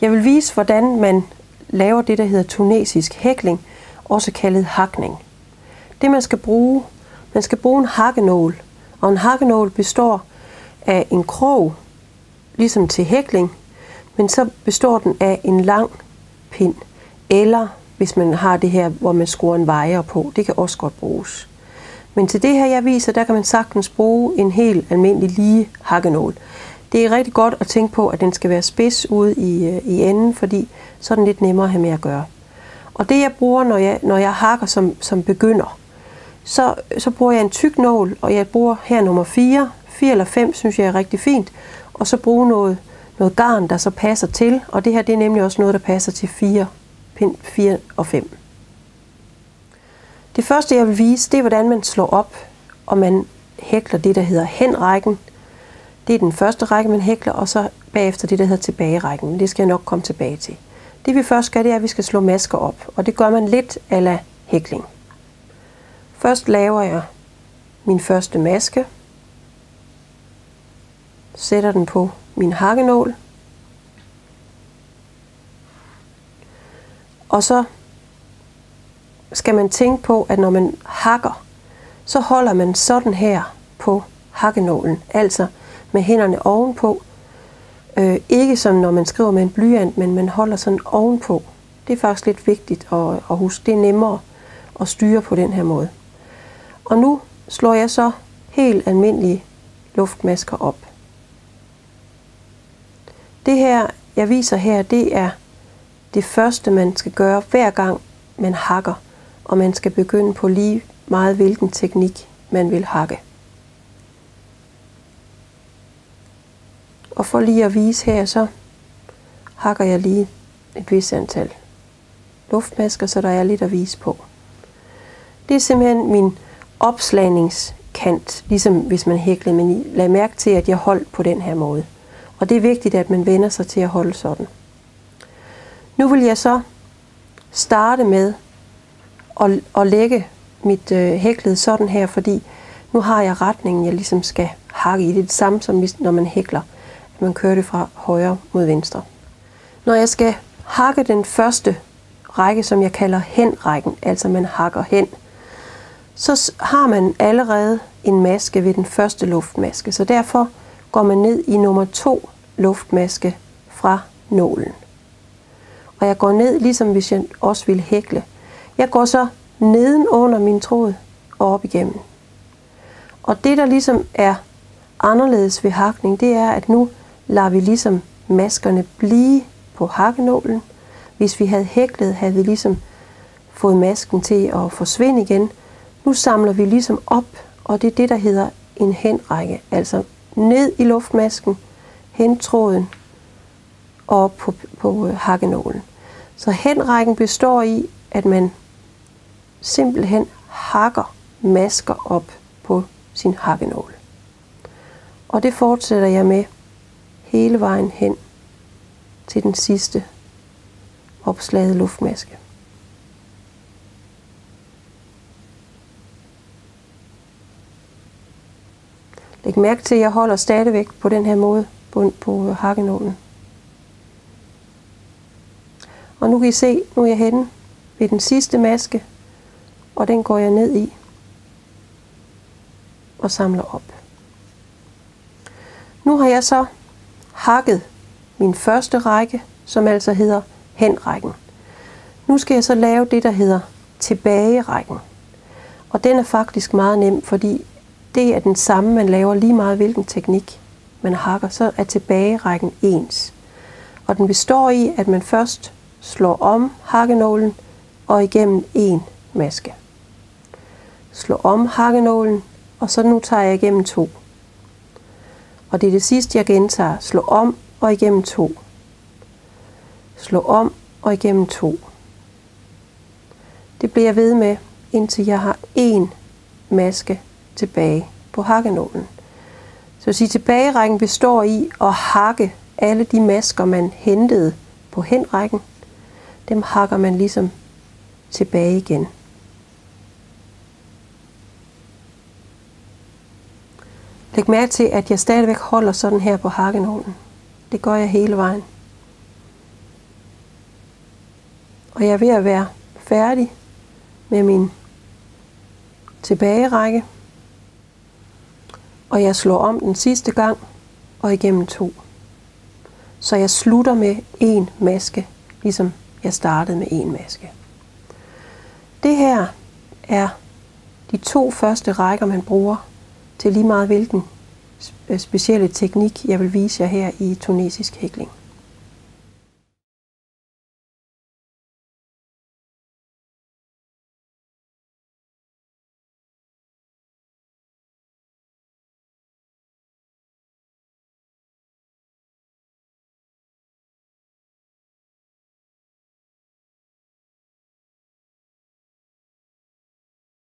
Jeg vil vise, hvordan man laver det, der hedder tunesisk hækling, også kaldet hakning. Det man skal bruge en hakkenål, og en hakkenål består af en krog, ligesom til hækling, men så består den af en lang pind, eller hvis man har det her, hvor man skruer en wire på, det kan også godt bruges. Men til det her, jeg viser, der kan man sagtens bruge en helt almindelig lige hakkenål. Det er rigtig godt at tænke på, at den skal være spids ude i enden, fordi så er den lidt nemmere at have med at gøre. Og det jeg bruger, når jeg hakker som begynder, så bruger jeg en tyk nål, og jeg bruger her nummer 4. 4 eller 5 synes jeg er rigtig fint. Og så bruge noget garn, der så passer til, og det her det er nemlig også noget, der passer til 4 og 5. Det første jeg vil vise, det er hvordan man slår op, og man hækler det, der hedder henrækken. Det er den første række, man hækler, og så bagefter det, der hedder tilbagerækken. Det skal jeg nok komme tilbage til. Det vi først skal, det er, at vi skal slå masker op, og det gør man lidt a la hækling. Først laver jeg min første maske, sætter den på min hakkenål, og så skal man tænke på, at når man hakker, så holder man sådan her på hakkenålen, altså med hænderne ovenpå. Ikke som når man skriver med en blyant, men man holder sådan ovenpå. Det er faktisk lidt vigtigt at huske. Det er nemmere at styre på den her måde. Og nu slår jeg så helt almindelige luftmasker op. Det her, jeg viser her, det er det første, man skal gøre hver gang man hakker, og man skal begynde på lige meget hvilken teknik man vil hakke. Og for lige at vise her, så hakker jeg lige et vist antal luftmasker, så der er lidt at vise på. Det er simpelthen min opslagningskant, ligesom hvis man hæklede, men I lagde mærke til, at jeg holdt på den her måde. Og det er vigtigt, at man vender sig til at holde sådan. Nu vil jeg så starte med at lægge mit hæklede sådan her, fordi nu har jeg retningen, jeg ligesom skal hakke i. Det er det samme som når man hækler, at man kører det fra højre mod venstre. Når jeg skal hakke den første række, som jeg kalder henrækken, altså man hakker hen, så har man allerede en maske ved den første luftmaske, så derfor går man ned i nummer 2 luftmaske fra nålen. Og jeg går ned, ligesom hvis jeg også vil hækle. Jeg går så neden under min tråd og op igennem. Og det, der ligesom er anderledes ved hakning, det er, at nu lader vi ligesom maskerne blive på hakkenålen. Hvis vi havde hæklet, havde vi ligesom fået masken til at forsvinde igen. Nu samler vi ligesom op, og det er det, der hedder en henrække. Altså ned i luftmasken, hen tråden og op på hakkenålen. Så henrækken består i, at man simpelthen hakker masker op på sin hakkenål. Og det fortsætter jeg med hele vejen hen til den sidste opslagede luftmaske. Læg mærke til, at jeg holder stadigvæk på den her måde på hakkenålen. Og nu kan I se, nu er jeg henne ved den sidste maske, og den går jeg ned i og samler op. Nu har jeg så hakket min første række, som altså hedder henrækken. Nu skal jeg så lave det, der hedder tilbagerækken. Og den er faktisk meget nem, fordi det er den samme, man laver lige meget hvilken teknik man hakker, så er tilbagerækken ens. Og den består i, at man først slår om hakkenålen og igennem en maske. Slå om hakkenålen, og så nu tager jeg igennem 2. Og det er det sidste, jeg gentager. Slå om og igennem 2. Slå om og igennem 2. Det bliver jeg ved med, indtil jeg har en maske tilbage på hakkenålen. Så at sige, tilbagerækken består i at hakke alle de masker, man hentede på henrækken. Dem hakker man ligesom tilbage igen. Læg mærke til, at jeg stadigvæk holder sådan her på hakkenålen. Det gør jeg hele vejen. Og jeg er ved at være færdig med min tilbagerække. Og jeg slår om den sidste gang og igennem 2. Så jeg slutter med 1 maske, ligesom jeg startede med 1 maske. Det her er de 2 første rækker, man bruger til lige meget hvilken specielle teknik, jeg vil vise jer her i tunesisk hækling.